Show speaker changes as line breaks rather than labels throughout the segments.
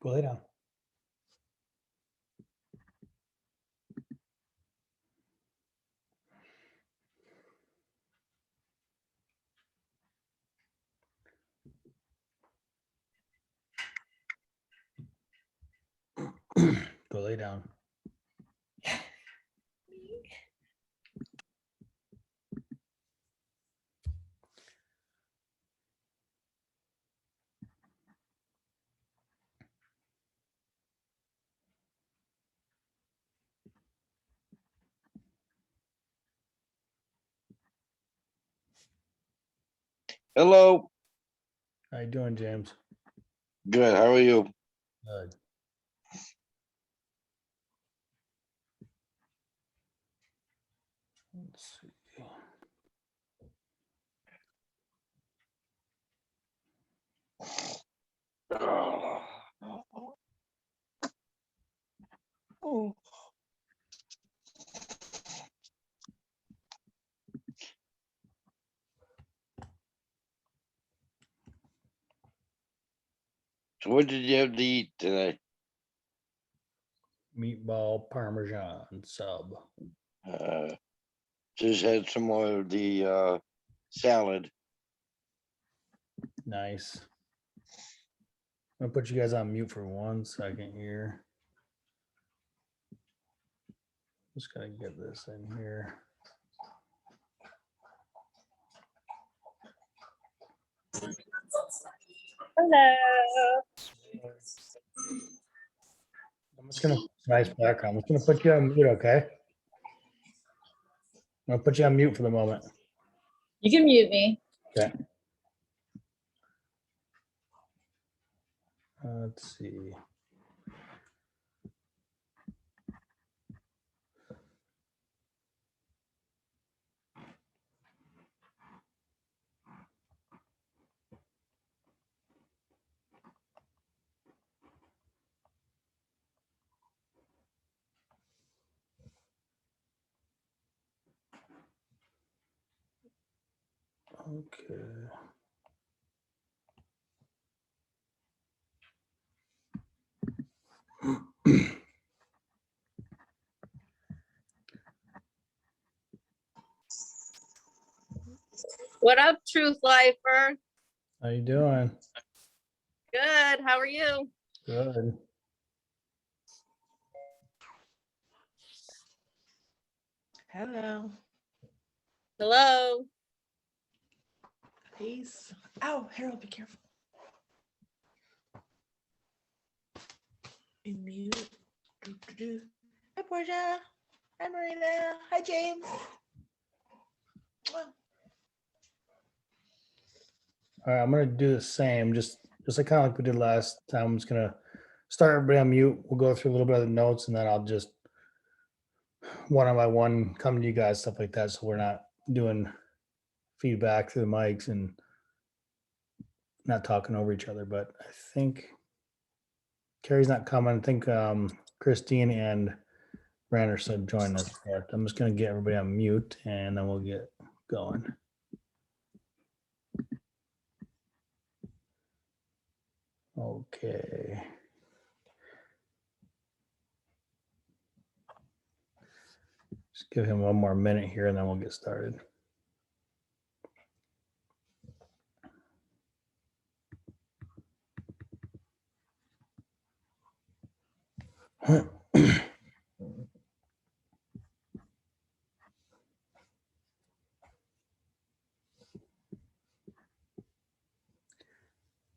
Go lay down. Go lay down.
Hello.
How you doing, James?
Good. How are you?
Good. Let's see.
Oh. So what did you have to eat today?
Meatball Parmesan sub.
Just had some more of the salad.
Nice. I'm gonna put you guys on mute for 1 second here. Just gotta get this in here.
Hello.
I'm just gonna nice background. I'm just gonna put you on mute, okay? I'm gonna put you on mute for the moment.
You can mute me.
Okay. Let's see. Okay.
What up, Truth Lifer?
How you doing?
Good. How are you?
Good.
Hello.
Hello.
Peace. Oh, Harold, be careful. Be mute. Hi, Portia. Hi, Marina. Hi, James.
All right, I'm gonna do the same, just like kind of like we did last time. I'm just gonna start everybody on mute. We'll go through a little bit of the notes, and then I'll just one by one come to you guys, stuff like that. So we're not doing feedback through the mics and not talking over each other. But I think Carrie's not coming. I think Christine and Randerson join us. But I'm just gonna get everybody on mute, and then we'll get going. Okay. Just give him one more minute here and then we'll get started.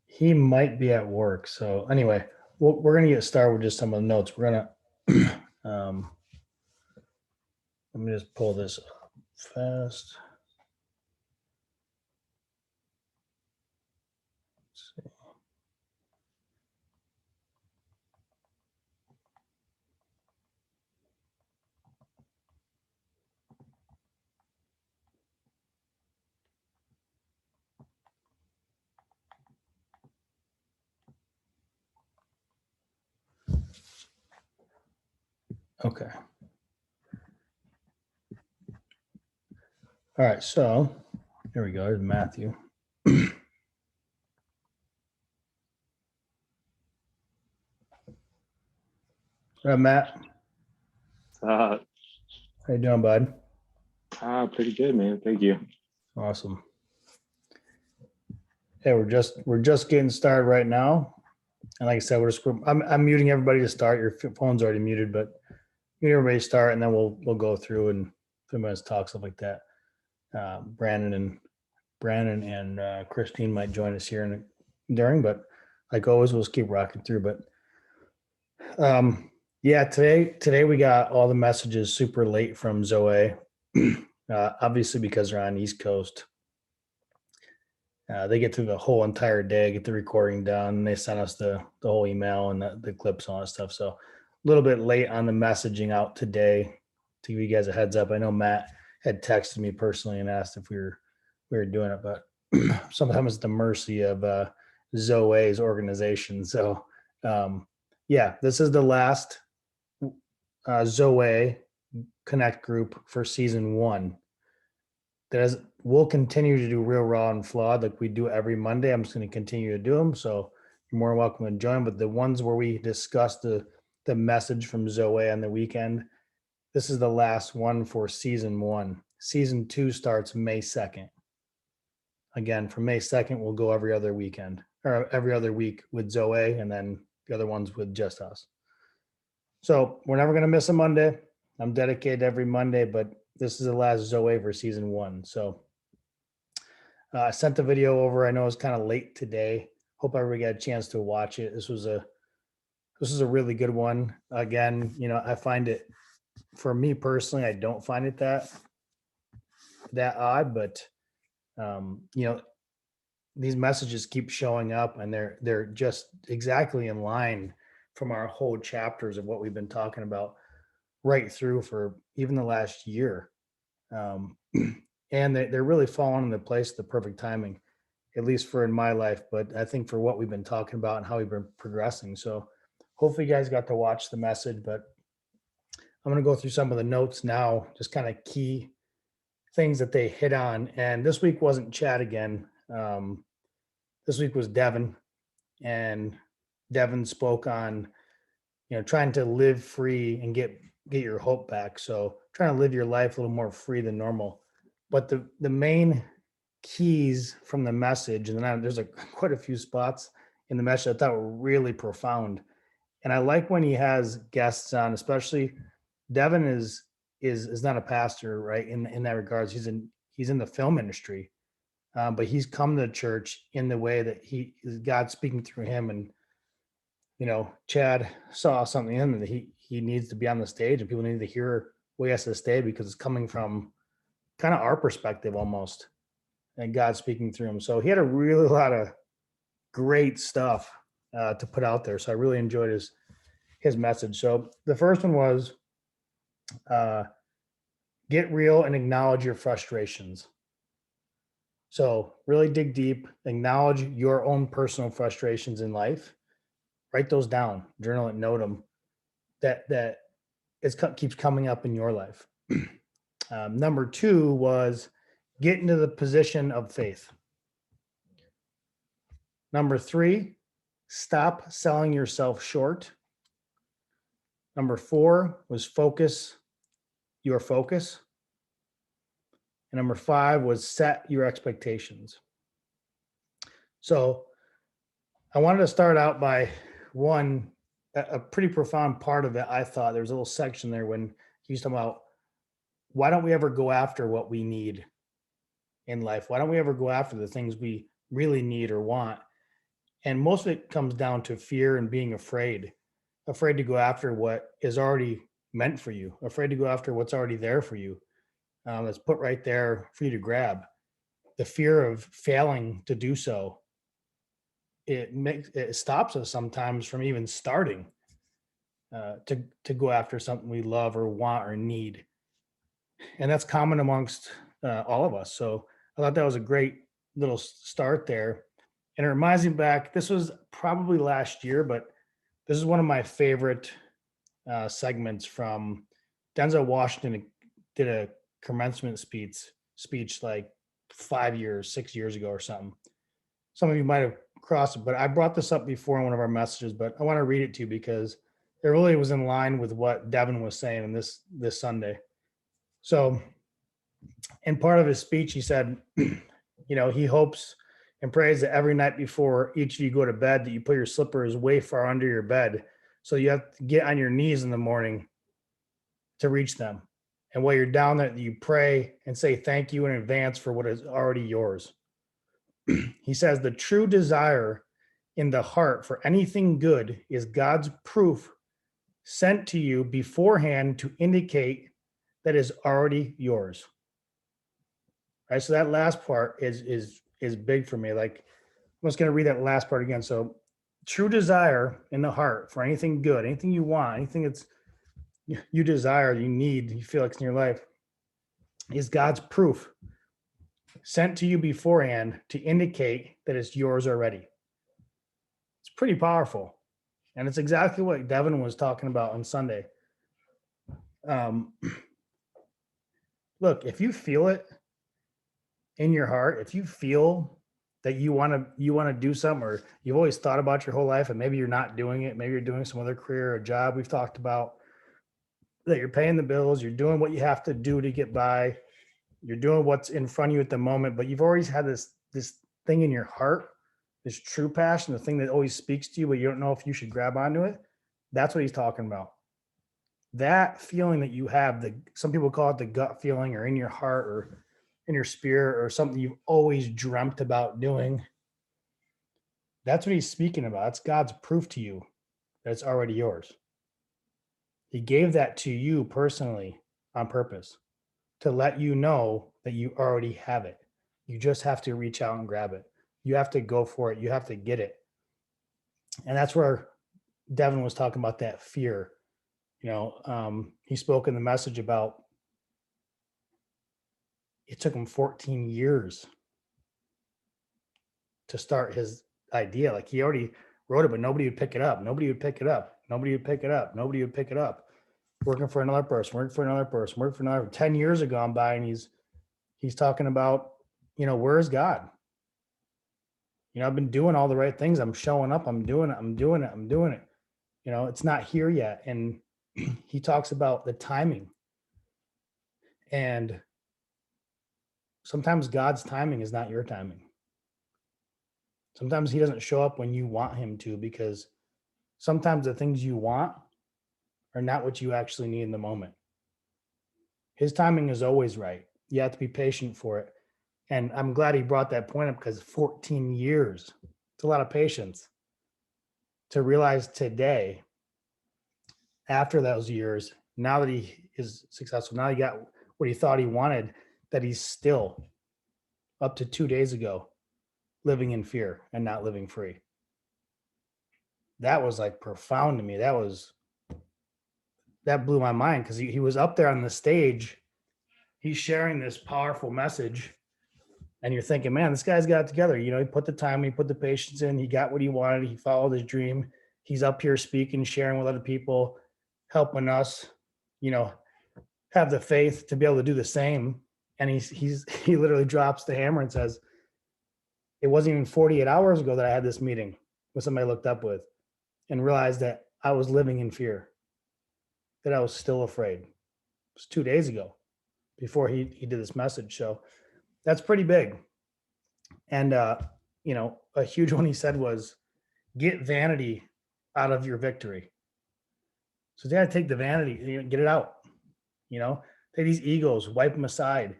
He might be at work. So anyway, we're going to get started with just some of the notes. We're going to, let me just pull this up fast. Let's see. Okay. All right. So here we go. There's Matthew. Matt,
Uh,
how you doing, bud?
Pretty good, man. Thank you.
Awesome. Hey, we're just getting started right now, and like I said, I'm muting everybody to start. Your phone's already muted, but mute everybody to start, and then we'll go through and 3 minutes talk, stuff like that. Brandon and Christine might join us here during, but like always, we'll just keep rocking through. But yeah, today we got all the messages super late from ZOE, obviously because they're on the East Coast. They get through the whole entire day, get the recording done, and they send us the whole email and the clips and all that stuff. So a little bit late on the messaging out today to give you guys a heads up. I know Matt had texted me personally and asked if we were doing it, but sometimes it's the mercy of ZOE's organization. So yeah, this is the last ZOE Connect group for season 1. We'll continue to do Real Raw and Flawed like we do every Monday. I'm just going to continue to do them. So you're more welcome to join. But the ones where we discuss the message from ZOE on the weekend, this is the last one for season 1. Season 2 starts May 2nd. Again, from May 2nd, we'll go every other weekend or every other week with ZOE, and then the other ones with just us. So we're never going to miss a Monday. I'm dedicated every Monday, but this is the last ZOE for season 1. So I sent the video over. I know it's kind of late today. Hope everybody got a chance to watch it. This is a really good one. Again, I find it, for me personally, I don't find it that odd, but these messages keep showing up, and they're just exactly in line from our whole chapters of what we've been talking about right through for even the last year. And they're really falling into place at the perfect timing, at least for in my life, but I think for what we've been talking about and how we've been progressing. So hopefully you guys got to watch the message, but I'm going to go through some of the notes now, just kind of key things that they hit on. And this week wasn't Chad again. This week was Devon, and Devon spoke on, trying to live free and get your hope back. So trying to live your life a little more free than normal. But the main keys from the message, and then there's quite a few spots in the message I thought were really profound. And I like when he has guests on, especially Devon is not a pastor, right? In that regards, he's in the film industry, but he's come to church in the way that he is God speaking through him. And Chad saw something in him that he needs to be on the stage, and people need to hear what he has to say because it's coming from kind of our perspective almost, and God speaking through him. So he had a really lot of great stuff to put out there. So I really enjoyed his message. So the first one was get real and acknowledge your frustrations. So really dig deep, acknowledge your own personal frustrations in life, write those down, journal it, note them. That keeps coming up in your life. Number 2 was get into the position of faith. Number 3, stop selling yourself short. Number 4 was focus your focus. And number 5 was set your expectations. So I wanted to start out by a pretty profound part of it. I thought there was a little section there when he was talking about, why don't we ever go after what we need in life? Why don't we ever go after the things we really need or want? And most of it comes down to fear and being afraid to go after what is already meant for you, afraid to go after what's already there for you. That's put right there for you to grab. The fear of failing to do so, it stops us sometimes from even starting to go after something we love or want or need. And that's common amongst all of us. So I thought that was a great little start there. And it reminds me back, this was probably last year, but this is one of my favorite segments from Denzel Washington. Did a commencement speech like 6 years ago or something. Some of you might have crossed it, but I brought this up before in one of our messages, but I want to read it to you because it really was in line with what Devon was saying in this Sunday. So in part of his speech, he said, he hopes and prays that every night before each of you go to bed, that you put your slippers way far under your bed. So you have to get on your knees in the morning to reach them. And while you're down there, you pray and say thank you in advance for what is already yours. He says the true desire in the heart for anything good is God's proof sent to you beforehand to indicate that is already yours. Right. So that last part is big for me. Like, I'm just going to read that last part again. So true desire in the heart for anything good, anything you want, anything that's you desire, you need, you feel like it's in your life, is God's proof sent to you beforehand to indicate that it's yours already. It's pretty powerful. And it's exactly what Devon was talking about on Sunday. Look, if you feel it in your heart, if you feel that you want to do something, or you've always thought about your whole life and maybe you're not doing it, maybe you're doing some other career or job we've talked about, that you're paying the bills, you're doing what you have to do to get by, you're doing what's in front of you at the moment, but you've always had this thing in your heart, this true passion, the thing that always speaks to you, but you don't know if you should grab onto it. That's what he's talking about. That feeling that you have, some people call it the gut feeling, or in your heart, or in your spirit, or something you've always dreamt about doing. That's what he's speaking about. It's God's proof to you that it's already yours. He gave that to you personally on purpose to let you know that you already have it. You just have to reach out and grab it. You have to go for it. You have to get it. And that's where Devon was talking about that fear. He spoke in the message about it took him 14 years to start his idea. Like, he already wrote it, but nobody would pick it up. Nobody would pick it up. Nobody would pick it up. Nobody would pick it up. Working for another person, working for another person, working for another. 10 years have gone by, and he's talking about, where's God? I've been doing all the right things. I'm showing up. I'm doing it. It's not here yet. And he talks about the timing. And sometimes God's timing is not your timing. Sometimes he doesn't show up when you want him to, because sometimes the things you want are not what you actually need in the moment. His timing is always right. You have to be patient for it. And I'm glad he brought that point up, because 14 years, it's a lot of patience to realize today, after those years, now that he is successful, now he got what he thought he wanted, that he's still, up to 2 days ago, living in fear and not living free. That was like profound to me. That blew my mind, because he was up there on the stage. He's sharing this powerful message. And you're thinking, man, this guy's got it together. He put the time, he put the patience in, he got what he wanted, he followed his dream. He's up here speaking, sharing with other people, helping us, have the faith to be able to do the same. And he literally drops the hammer and says, it wasn't even 48 hours ago that I had this meeting with somebody I looked up with, and realized that I was living in fear, that I was still afraid. It was 2 days ago before he did this message. So that's pretty big. And, a huge one he said was, get vanity out of your victory. So you got to take the vanity, get it out, take these egos, wipe them aside,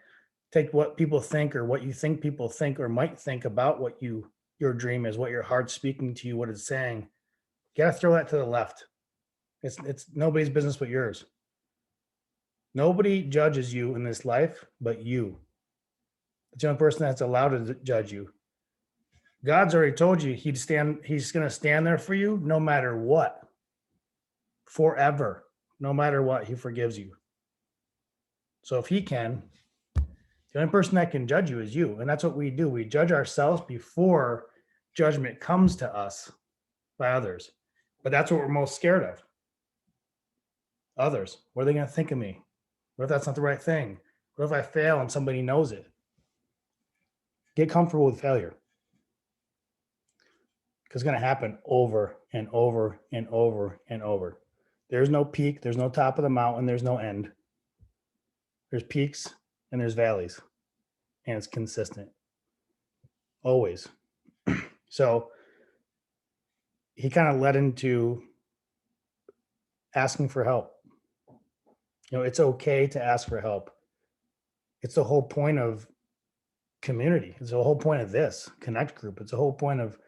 take what people think, or what you think people think or might think about what your dream is, what your heart's speaking to you, what it's saying. You got to throw that to the left. It's nobody's business but yours. Nobody judges you in this life but you. It's the only person that's allowed to judge you. God's already told you he's going to stand there for you no matter what. Forever. No matter what, he forgives you. So if he can, the only person that can judge you is you. And that's what we do. We judge ourselves before judgment comes to us by others. But that's what we're most scared of. Others. What are they going to think of me? What if that's not the right thing? What if I fail and somebody knows it? Get comfortable with failure. Because it's going to happen over and over and over and over. There's no peak, there's no top of the mountain, there's no end. There's peaks and there's valleys, and it's consistent. Always. So he kind of led into asking for help. It's okay to ask for help. It's the whole point of community. It's the whole point of this Connect group. It's the whole point of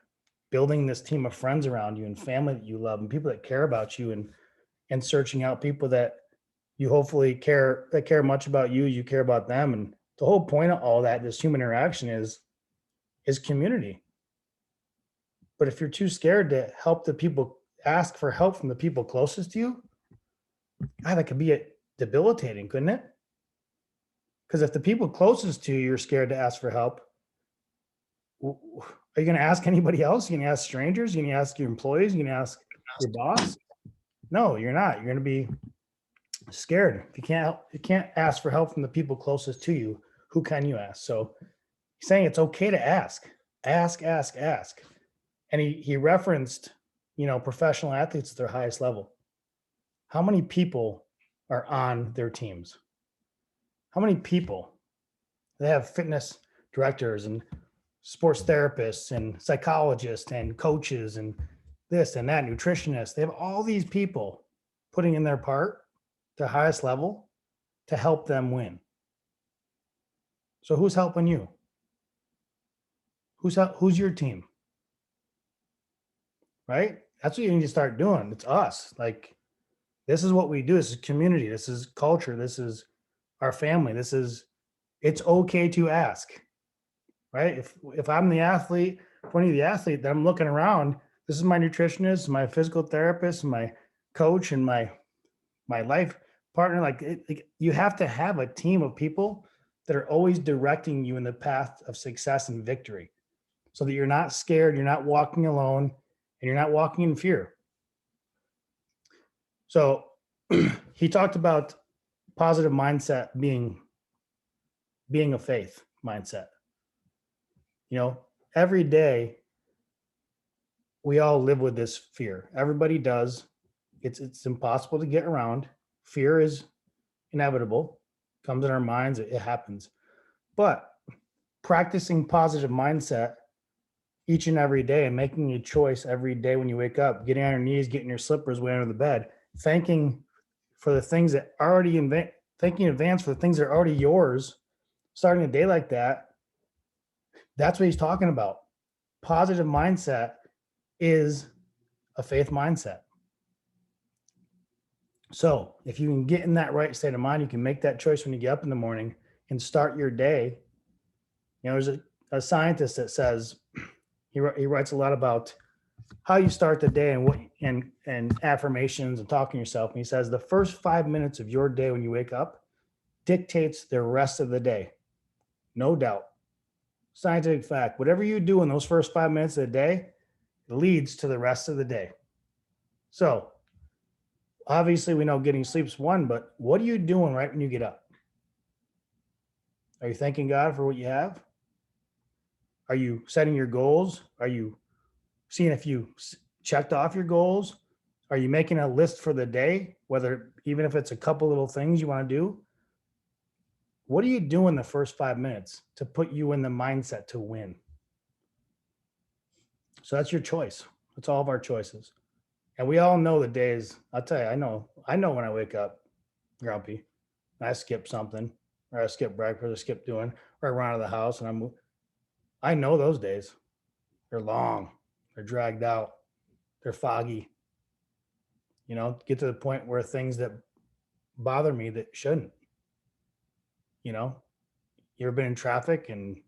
building this team of friends around you and family that you love and people that care about you, and searching out people that you hopefully care much about you. You care about them. And the whole point of all that, this human interaction is community. But if you're too scared to help the people, ask for help from the people closest to you, that could be debilitating, couldn't it? Because if the people closest to you, you're scared to ask for help, are you going to ask anybody else? You're going to ask strangers? You're going to ask your employees? You're going to ask your boss? No, you're not. You're going to be scared. If you can't ask for help from the people closest to you, who can you ask? So he's saying it's okay to ask. And he referenced, professional athletes at their highest level. How many people are on their teams? How many people? They have fitness directors and sports therapists and psychologists and coaches and this and that, nutritionists. They have all these people putting in their part, their highest level, to help them win. So who's helping you? Who's your team? Right? That's what you need to start doing. It's us. Like, this is what we do. This is community. This is culture. This is our family. It's okay to ask, right? If I'm the athlete, one of the athlete that I'm looking around, this is my nutritionist, my physical therapist, my coach, and my life partner. Like you have to have a team of people that are always directing you in the path of success and victory, so that you're not scared, you're not walking alone, and you're not walking in fear. So he talked about positive mindset being a faith mindset. Every day we all live with this fear. Everybody does. It's impossible to get around. Fear is inevitable, comes in our minds, it happens. But practicing positive mindset each and every day and making a choice every day when you wake up, getting on your knees, getting your slippers way under the bed, thanking for the things that already thanking in advance for the things that are already yours, starting a day like that. That's what he's talking about. Positive mindset is a faith mindset. So if you can get in that right state of mind, you can make that choice when you get up in the morning and start your day. There's a scientist that says, he writes a lot about how you start the day and what and affirmations and talking to yourself. And he says the first 5 minutes of your day when you wake up dictates the rest of the day. No doubt. Scientific fact. Whatever you do in those first 5 minutes of the day leads to the rest of the day. So obviously we know getting sleep's one, but what are you doing right when you get up? Are you thanking God for what you have? Are you setting your goals? Are you seeing if you checked off your goals? Are you making a list for the day, even if it's a couple little things you want to do? What are you doing the first 5 minutes to put you in the mindset to win? So that's your choice. That's all of our choices. And we all know the days. I'll tell you, I know when I wake up grumpy, I skip something, or I skip breakfast, I skip doing, or I run out of the house and I know those days. They're long, they're dragged out, they're foggy. Get to the point where things that bother me that shouldn't. You ever been in traffic and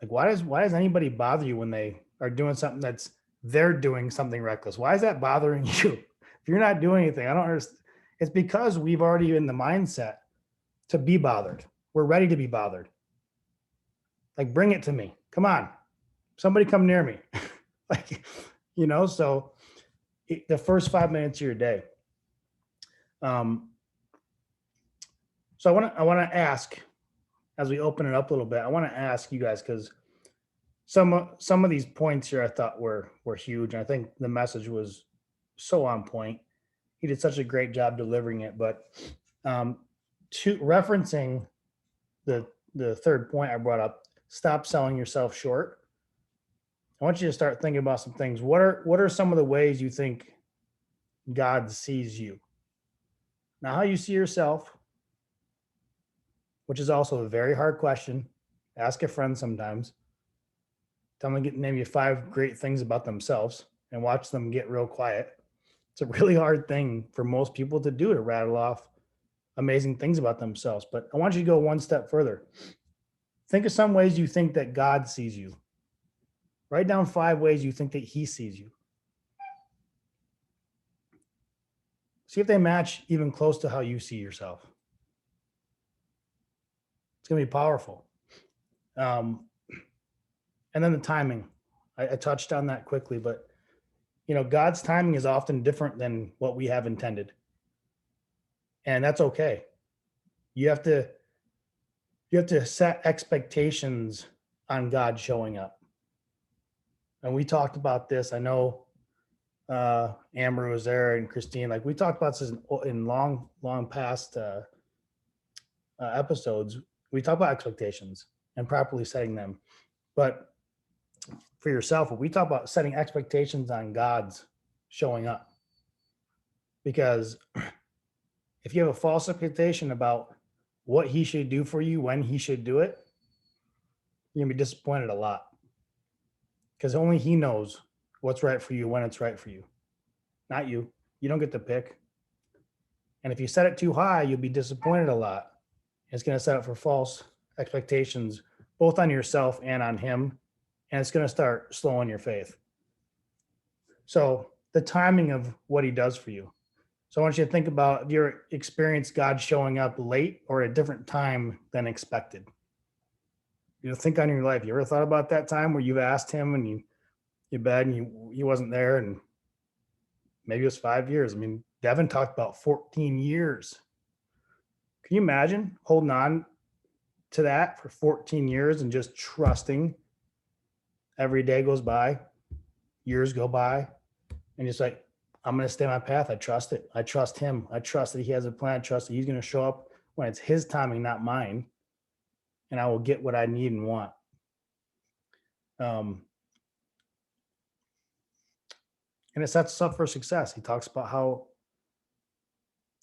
like, why does anybody bother you when they are doing something they're doing something reckless? Why is that bothering you? If you're not doing anything, I don't understand. It's because we've already in the mindset to be bothered. We're ready to be bothered. Like, bring it to me. Come on. Somebody come near me. So the first 5 minutes of your day. So I want to ask, as we open it up a little bit, I want to ask you guys, because some of these points here I thought were huge. And I think the message was so on point. he did such a great job delivering it. But to referencing the third point I brought up, stop selling yourself short. I want you to start thinking about some things. What are some of the ways you think God sees you? Now, how you see yourself, which is also a very hard question. Ask a friend sometimes. Tell them to name you 5 great things about themselves and watch them get real quiet. It's a really hard thing for most people to do, to rattle off amazing things about themselves. But I want you to go one step further. Think of some ways you think that God sees you. Write down 5 ways you think that he sees you. See if they match even close to how you see yourself. It's going to be powerful. And then the timing. I touched on that quickly, but God's timing is often different than what we have intended. And that's okay. You have to set expectations on God showing up. And we talked about this. I know Amber was there and Christine. Like, we talked about this in long past episodes. We talk about expectations and properly setting them. But for yourself, we talk about setting expectations on God's showing up. Because if you have a false expectation about what he should do for you, when he should do it, you're gonna be disappointed a lot. Because only he knows what's right for you, when it's right for you, not you. You don't get to pick. And if you set it too high, you'll be disappointed a lot. It's going to set up for false expectations, both on yourself and on him. And it's going to start slowing your faith. So the timing of what he does for you. So I want you to think about if you experienced God showing up late or at a different time than expected. Think on your life. You ever thought about that time where you've asked him and you bed and he wasn't there, and maybe it was 5 years. I mean, Devon talked about 14 years. Can you imagine holding on to that for 14 years and just trusting? Every day goes by, years go by, and it's like, I'm going to stay on my path. I trust it. I trust him. I trust that he has a plan. I trust that he's going to show up when it's his timing, not mine. And I will get what I need and want. And it sets us up for success. He talks about how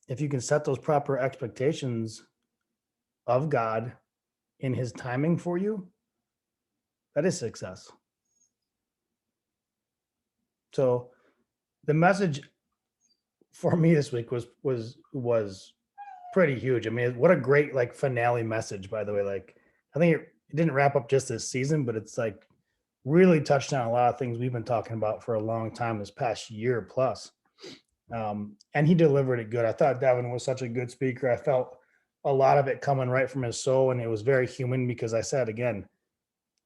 if you can set those proper expectations of God in his timing for you, that is success. So the message for me this week was pretty huge. I mean, what a great finale message, by the way. I think it didn't wrap up just this season, but it's really touched on a lot of things we've been talking about for a long time, this past year plus. And he delivered it good. I thought Devon was such a good speaker. I felt a lot of it coming right from his soul, and it was very human because I said, again,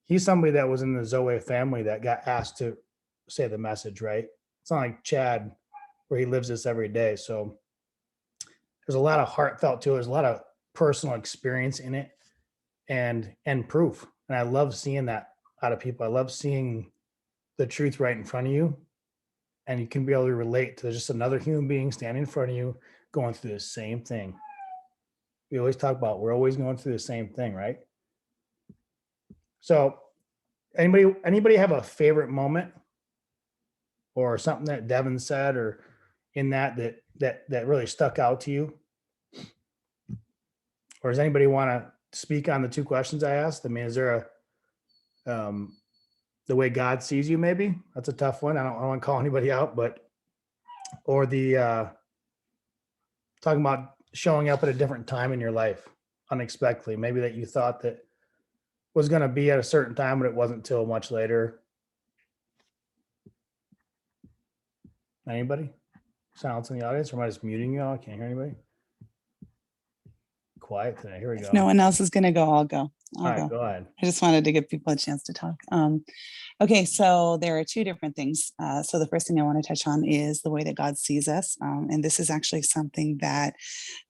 he's somebody that was in the ZOE family that got asked to say the message, right? It's not like Chad where he lives this every day. So there's a lot of heartfelt to it. There's a lot of personal experience in it and proof. And I love seeing that out of people. I love seeing the truth right in front of you, and you can be able to relate to just another human being standing in front of you going through the same thing. We always talk about we're always going through the same thing, right? So anybody have a favorite moment or something that Devon said or in that really stuck out to you? Or does anybody want to speak on the 2 questions I asked? I mean, is there the way God sees you, maybe? That's a tough one. I don't want to call anybody out, or the talking about showing up at a different time in your life unexpectedly, maybe that you thought that was going to be at a certain time, but it wasn't until much later. Anybody? Silence in the audience, or am I just muting you all? I can't hear anybody. Quiet today. Here we go.
If no one else is going to go, I'll go.
All right, go ahead.
I just wanted to give people a chance to talk. Okay, so there are 2 different things. So the first thing I want to touch on is the way that God sees us. And this is actually something that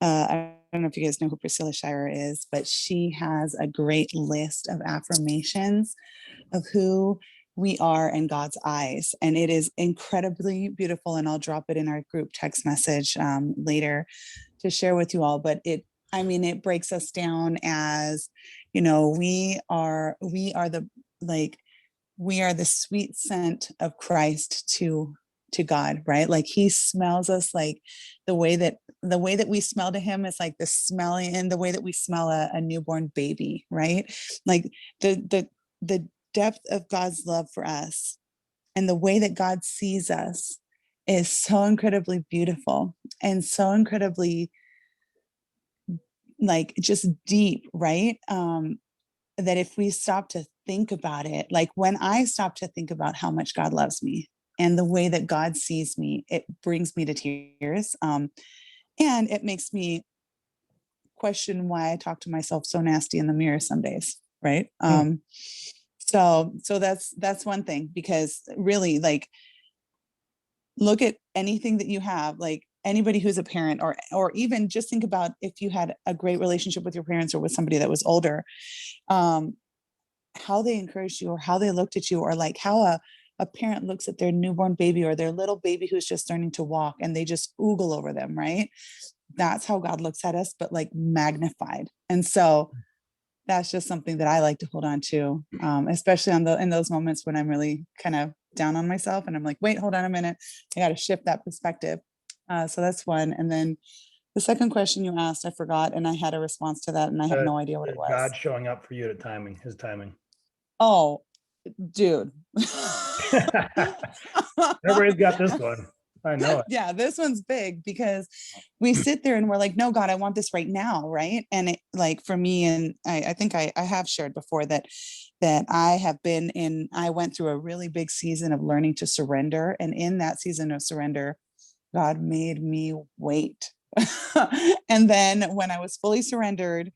I don't know if you guys know who Priscilla Shire is, but she has a great list of affirmations of who we are in God's eyes. And it is incredibly beautiful. And I'll drop it in our group text message later to share with you all. But it breaks us down as, we are the sweet scent of Christ to God, right? Like he smells us, like the way that we smell to him is like the smelling, and the way that we smell a newborn baby, right? Like the depth of God's love for us and the way that God sees us is so incredibly beautiful and so incredibly like just deep, right? That if we stop to think about it, like when I stop to think about how much God loves me and the way that God sees me, it brings me to tears. And it makes me question why I talk to myself so nasty in the mirror some days, right? So that's one thing, because really, like, look at anything that you have, like anybody who's a parent, or even just think about if you had a great relationship with your parents or with somebody that was older, how they encouraged you or how they looked at you, or like how a parent looks at their newborn baby or their little baby who's just learning to walk and they just oogle over them, right? That's how God looks at us, but like magnified. And so that's just something that I like to hold on to, especially in those moments when I'm really kind of down on myself and I'm like, wait, hold on a minute. I got to shift that perspective. So that's one. And then the second question you asked, I forgot, and I had a response to that and I have no idea what it was.
God showing up for you at his timing.
Oh, dude.
Everybody's got this one. I know it.
Yeah, this one's big because we sit there and we're like, no, God, I want this right now. Right. And it, like for me, and I think I have shared before that I went through a really big season of learning to surrender. And in that season of surrender, God made me wait. And then when I was fully surrendered,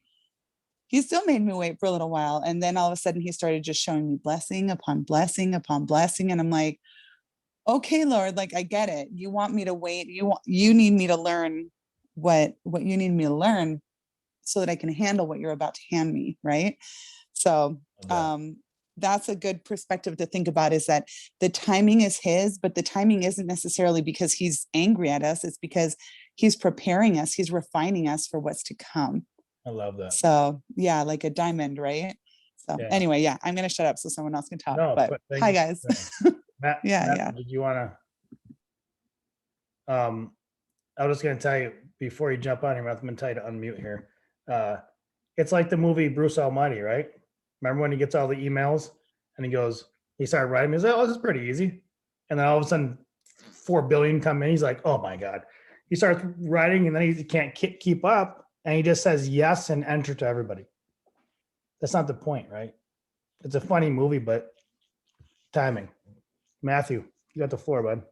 he still made me wait for a little while. And then all of a sudden he started just showing me blessing upon blessing upon blessing. And I'm like, okay, Lord, like, I get it. You want me to wait. You need me to learn what you need me to learn so that I can handle what you're about to hand me. Right. So, that's a good perspective to think about, is that the timing is his, but the timing isn't necessarily because he's angry at us. It's because he's preparing us. He's refining us for what's to come.
I love that.
So yeah, like a diamond, right? So
Yeah.
anyway, yeah, I'm going to shut up so someone else can talk.
No,
but
thank
hi
you.
guys.
Matt,
Yeah.
did you want to, I was just going to tell you before you jump on here, I'm going to tell you to unmute here. It's like the movie Bruce Almighty, right? Remember when he gets all the emails and he started writing, he's like, oh, this is pretty easy. And then all of a sudden 4 billion come in. He's like, oh my God. He starts writing and then he can't keep up. And he just says yes and enter to everybody. That's not the point, right? It's a funny movie, but timing. Matthew, you got the floor, bud.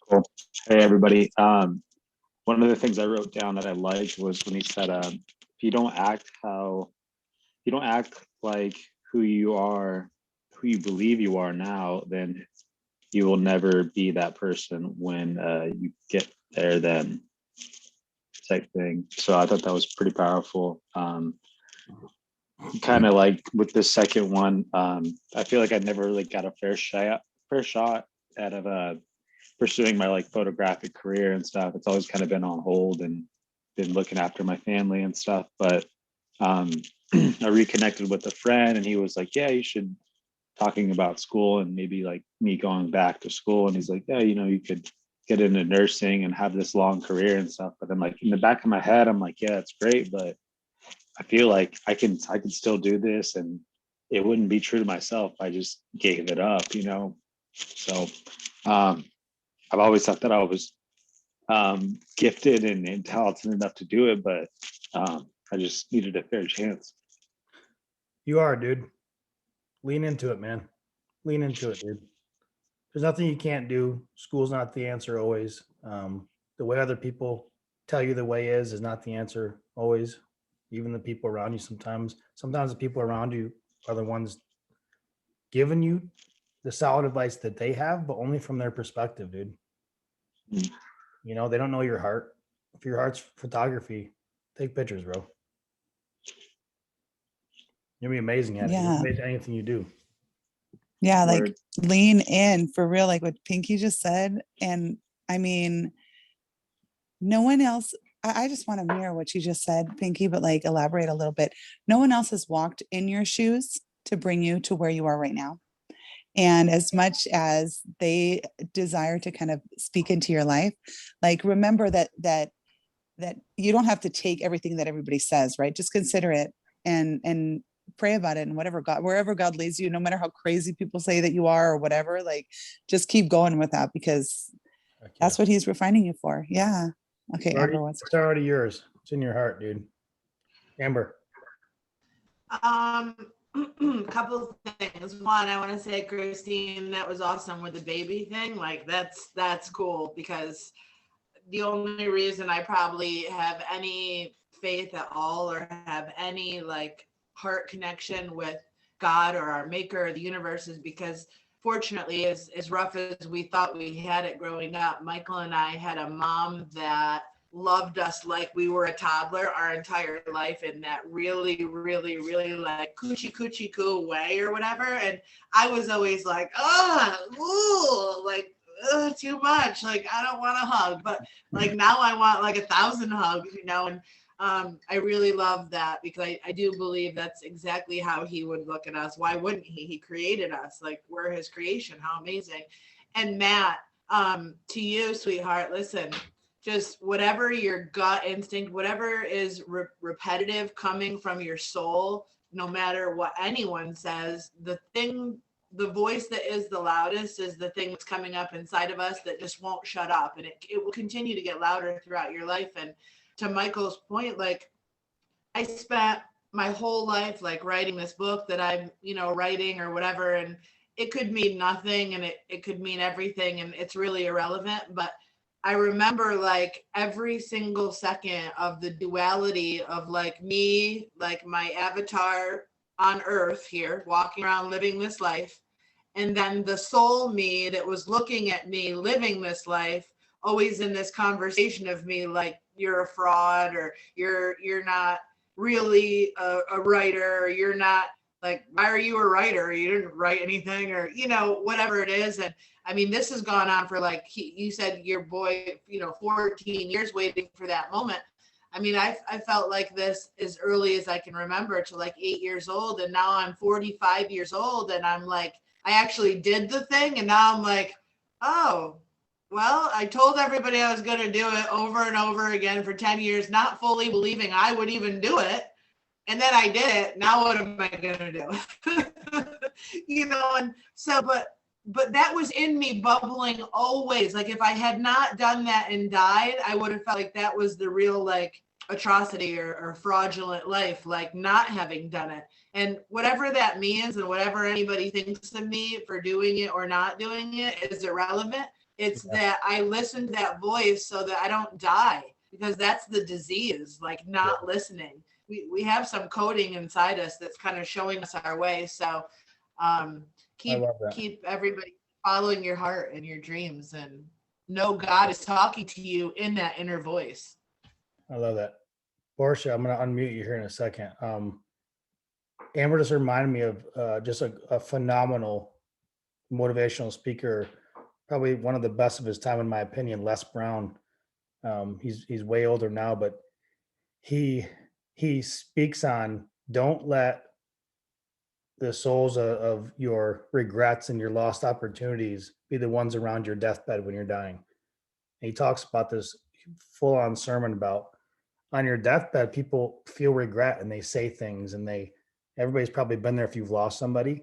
Cool. Hey, everybody. One of the things I wrote down that I liked was when he said, if you don't act like who you believe you are now, then you will never be that person when you get there then, type thing. So I thought that was pretty powerful. Kind of like with the second one, I feel like I never really got a fair shot out of pursuing my like photographic career and stuff. It's always kind of been on hold and been looking after my family and stuff. But I reconnected with a friend and he was like, yeah, you should, talking about school and maybe like me going back to school. And he's like, yeah, you could get into nursing and have this long career and stuff. But then like in the back of my head, I'm like, yeah, it's great, but I feel like I can still do this and it wouldn't be true to myself. I just gave it up, So I've always thought that I was gifted and talented enough to do it, but I just needed a fair chance.
You are, dude. Lean into it, man. Lean into it, dude. There's nothing you can't do. School's not the answer always. The way other people tell you the way is not the answer always. Even the people around you sometimes the people around you are the ones giving you the solid advice that they have, but only from their perspective, dude.
Mm.
They don't know your heart. If your heart's photography, take pictures, bro. You'll be amazing at it.
Yeah.
You'll be amazing at anything you do.
Yeah, like
Word.
lean in for real, like what Pinky just said. And I mean, no one else, I just want to mirror what you just said, Pinky, but like elaborate a little bit. No one else has walked in your shoes to bring you to where you are right now. And as much as they desire to kind of speak into your life, like remember that you don't have to take everything that everybody says, right? Just consider it and pray about it, and whatever God, wherever God leads you, no matter how crazy people say that you are or whatever, like just keep going with that, because
Heck yeah.
that's what he's refining you for. Yeah. Okay, Amber, what's
It's already yours. It's in your heart, dude. Amber.
Couple of things. One, I want to say, Christine, that was awesome with the baby thing. Like that's cool, because the only reason I probably have any faith at all or have any like heart connection with God or our maker or the universe is because fortunately, as rough as we thought we had it growing up, Michael and I had a mom that loved us like we were a toddler our entire life in that really, really, really like coochie coo way or whatever. And I was always like, ooh, like, too much. Like, I don't want a hug, but like now I want like 1,000 hugs, and I really love that, because I do believe that's exactly how he would look at us. Why wouldn't he? He created us. Like, we're his creation. How amazing. And Matt, to you, sweetheart, listen, just whatever your gut instinct, whatever is repetitive coming from your soul, no matter what anyone says, the voice that is the loudest is the thing that's coming up inside of us that just won't shut up. And it will continue to get louder throughout your life. And to Michael's point, like, I spent my whole life like writing this book that I'm, writing or whatever, and it could mean nothing and it could mean everything, and it's really irrelevant. But I remember like every single second of the duality of like me, like my avatar on earth here, walking around living this life, and then the soul me that was looking at me living this life, always in this conversation of me like, you're a fraud, or you're not really a writer, or you're not, like, why are you a writer? You didn't write anything, or whatever it is. And I mean, this has gone on for like you said, your boy, 14 years waiting for that moment. I mean, I felt like this as early as I can remember, to like 8 years old, and now I'm 45 years old, and I'm like, I actually did the thing, and now I'm like, oh, well, I told everybody I was going to do it over and over again for 10 years, not fully believing I would even do it. And then I did it. Now what am I going to do? And so, but that was in me bubbling always. Like, if I had not done that and died, I would have felt like that was the real like atrocity or fraudulent life, like not having done it. And whatever that means, and whatever anybody thinks of me for doing it or not doing it, is irrelevant. It's that I listen to that voice so that I don't die, because that's the disease, like not listening. We have some coding inside us that's kind of showing us our way. So keep everybody following your heart and your dreams, and know God is talking to you in that inner voice.
I love that. Portia, I'm going to unmute you here in a second. Amber just reminded me of just a phenomenal motivational speaker, probably one of the best of his time, in my opinion, Les Brown. He's way older now, but he speaks on, don't let the souls of your regrets and your lost opportunities be the ones around your deathbed when you're dying. And he talks about this full-on sermon about, on your deathbed, people feel regret and they say things, and everybody's probably been there. If you've lost somebody,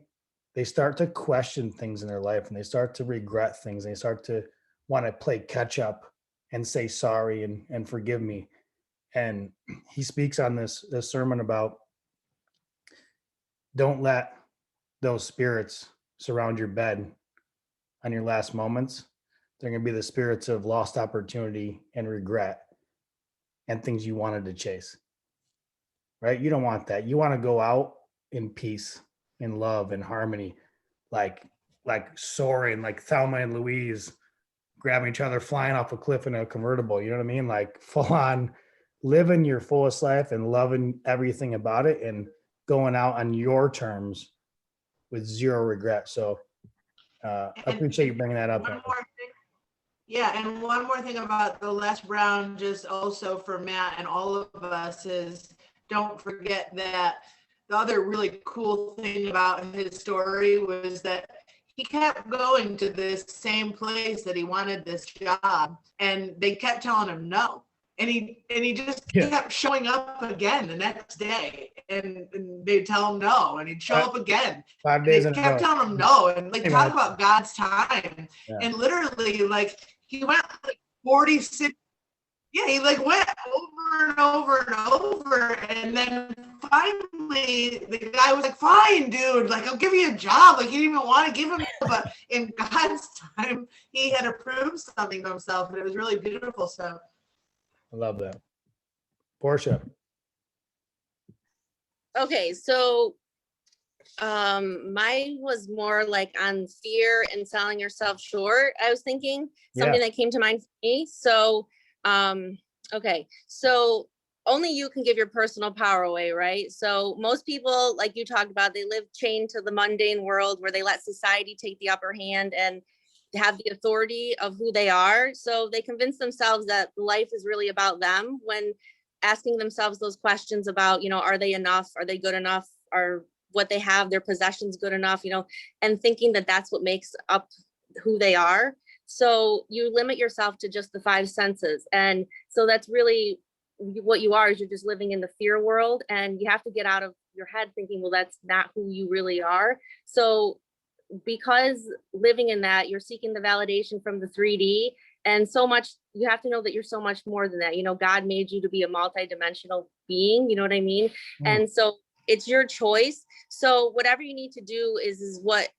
they start to question things in their life, and they start to regret things. And they start to want to play catch up and say sorry and forgive me. And he speaks on this sermon about, don't let those spirits surround your bed on your last moments. They're going to be the spirits of lost opportunity and regret and things you wanted to chase, right? You don't want that. You want to go out in peace, in love, in harmony, like soaring, like Thelma and Louise grabbing each other, flying off a cliff in a convertible. You know what I mean? Like full on living your fullest life and loving everything about it, and going out on your terms with zero regret. So I
And
appreciate you bringing that up.
one
Amber.
more thing. Yeah, and one more thing about the Les Brown, just also for Matt and all of us, is don't forget that the other really cool thing about his story was that he kept going to this same place that he wanted this job, and they kept telling him no. And he just
Yeah.
kept showing up again the next day, and they'd tell him no, and he'd show up again.
5
And
days
they
in a
kept
row.
telling him no, and like
Hey,
talk
man.
about God's time.
Yeah.
And literally, like he went like 46. Yeah, he like went over and over and over, and then finally the guy was like, "Fine, dude. Like I'll give you a job." Like he didn't even want to give him, but in God's time, he had to prove something to himself, and it was really beautiful. So
I love that. Portia.
Okay, so mine was more like on fear and selling yourself short. I was thinking something that came to mind for me. So okay, so only you can give your personal power away, right? So most people, like you talked about, they live chained to the mundane world where they let society take the upper hand and have the authority of who they are. So they convince themselves that life is really about them, when asking themselves those questions about, are they enough? Are they good enough? Are what they have, their possessions, good enough? And thinking that that's what makes up who they are. So you limit yourself to just the five senses. And so that's really what you are, is you're just living in the fear world, and you have to get out of your head thinking, well, that's not who you really are. So because living in that, you're seeking the validation from the 3D, and so much, you have to know that you're so much more than that. God made you to be a multi-dimensional being, you know what I mean? And so it's your choice. So whatever you need to do is what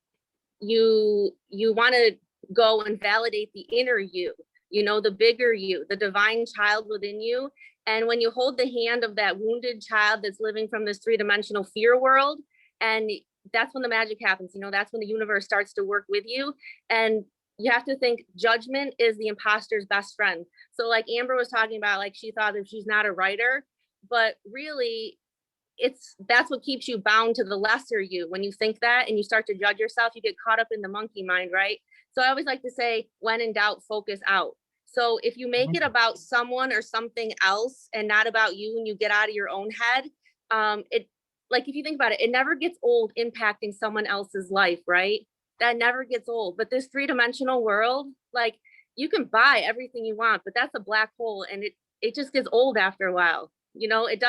you want to go and validate the inner you, the bigger you, the divine child within you. And when you hold the hand of that wounded child that's living from this three-dimensional fear world, and that's when the magic happens, that's when the universe starts to work with you. And you have to think judgment is the imposter's best friend. So like Amber was talking about, like she thought that she's not a writer, but really that's what keeps you bound to the lesser you. When you think that and you start to judge yourself, you get caught up in the monkey mind, right? So I always like to say, when in doubt, focus out. So if you make it about someone or something else and not about you, and you get out of your own head, if you think about it, it never gets old impacting someone else's life, right? That never gets old. But this three-dimensional world, like you can buy everything you want, but that's a black hole, and it just gets old after a while. It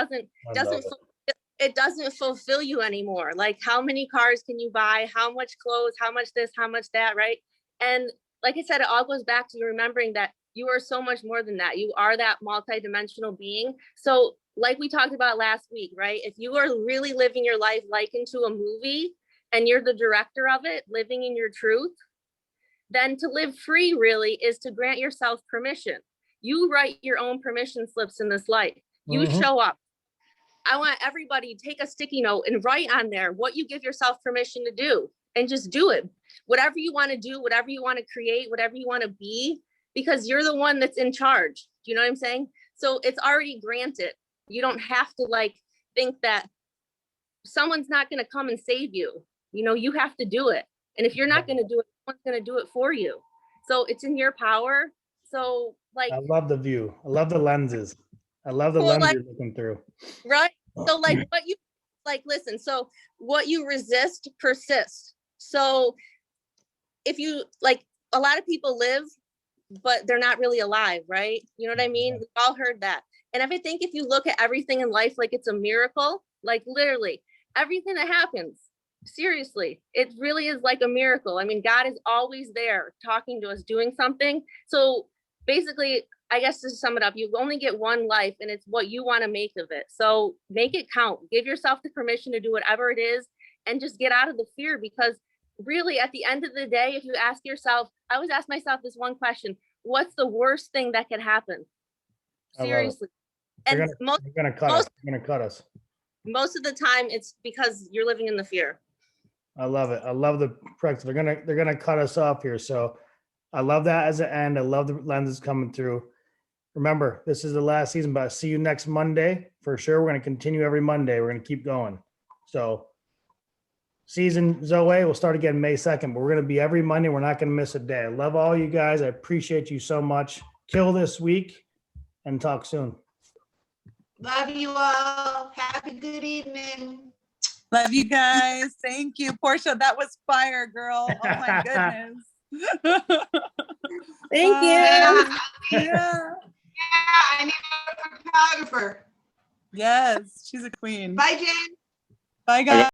doesn't fulfill you anymore. Like how many cars can you buy? How much clothes? How much this? How much that? Right? And like I said, it all goes back to you remembering that you are so much more than that. You are that multi-dimensional being. So like we talked about last week, right? If you are really living your life like into a movie, and you're the director of it, living in your truth, then to live free really is to grant yourself permission. You write your own permission slips in this life. You show up. I want everybody to take a sticky note and write on there what you give yourself permission to do, and just do it. Whatever you want to do, whatever you want to create, whatever you want to be, because you're the one that's in charge. Do you know what I'm saying? So it's already granted. You don't have to think that someone's not going to come and save you. You have to do it. And if you're not going to do it, someone's going to do it for you. So it's in your power. So
I love the view. I love the lenses. I love the lens you're looking through.
Right. So listen, so what you resist persists. So if you a lot of people live, but they're not really alive, right? You know what I mean? We've all heard that. And if you look at everything in life like it's a miracle, like literally everything that happens, seriously, it really is like a miracle. I mean, God is always there talking to us, doing something. So basically, I guess to sum it up, you only get one life, and it's what you want to make of it. So make it count. Give yourself the permission to do whatever it is, and just get out of the fear. Because really, at the end of the day, if you ask yourself, I always ask myself this one question: what's the worst thing that could happen? Seriously. And
They're gonna cut us. They're gonna cut us.
Most of the time, it's because you're living in the fear.
I love it. I love the practice. They're gonna cut us off here. So I love that as an end. I love the lenses coming through. Remember, this is the last season, but I'll see you next Monday for sure. We're gonna continue every Monday. We're gonna keep going. So season, Zoe, will start again May 2nd, but we're going to be every Monday. We're not going to miss a day. I love all you guys. I appreciate you so much. Kill this week and talk soon.
Love you all. Happy good evening.
Love you guys. Thank you. Portia, that was fire, girl. Oh my goodness.
Thank you.
Yeah,
Yeah.
I need a photographer.
Yes, she's a queen.
Bye, Jane.
Bye, guys.